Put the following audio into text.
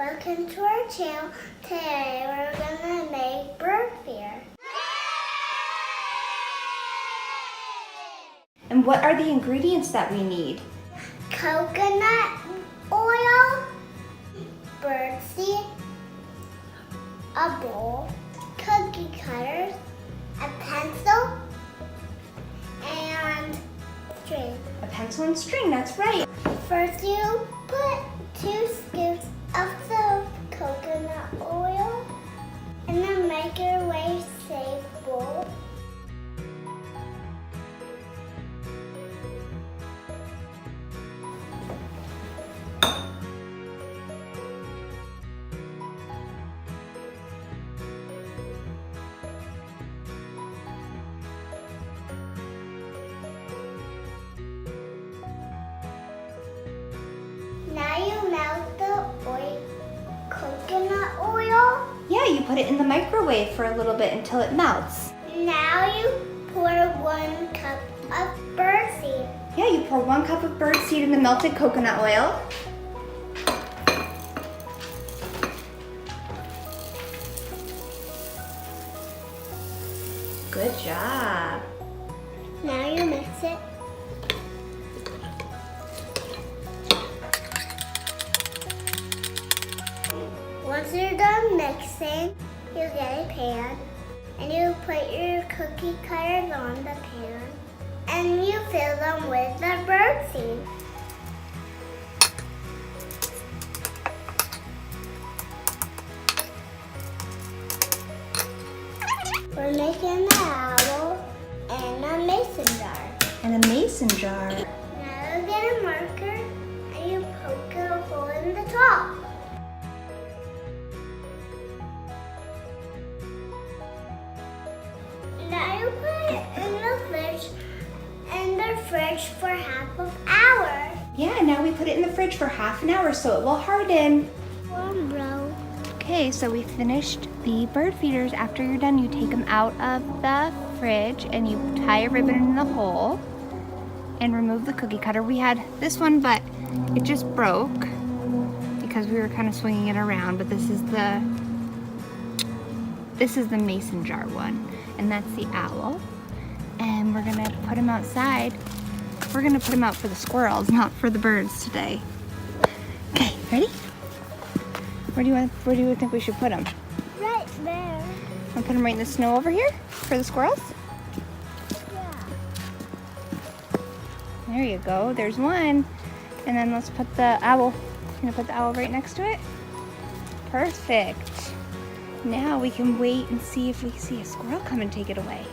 Welcome to our channel. Today we're gonna make bird feeder. And what are the ingredients that we need? Coconut oil, birdseed, a bowl, cookie cutters, a pencil, and string. A pencil and string, that's right. First you put 2 scoops of the coconut oil in a microwave safe bowl. Now you melt the coconut oil. Yeah, you put it in the microwave for a little bit until it melts. Now you pour 1 cup of birdseed. Yeah, you pour 1 cup of birdseed in the melted coconut oil. Good job. Now you mix it. Once you're done mixing, you get a pan and you put your cookie cutters on the pan and you fill them with the birdseed. We're making the owl and a mason jar. And a mason jar. Now you get a marker and you poke a hole in the top. Now you put it in the fridge for half an hour. Yeah, now we put it in the fridge for half an hour so it will harden. Bro. Okay, so we finished the bird feeders. After you're done, you take them out of the fridge and you tie a ribbon in the hole and remove the cookie cutter. We had this one, but it just broke because we were kind of swinging it around, but this is the mason jar one, and that's the owl. And we're gonna put him outside. We're gonna put him out for the squirrels, not for the birds today. Okay, ready? Where do you think we should put him? Right there. I'll put him right in the snow over here for the squirrels. Yeah. There you go. There's one. And then let's put the owl. I'm gonna put the owl right next to it. Perfect. Now we can wait and see if we see a squirrel come and take it away.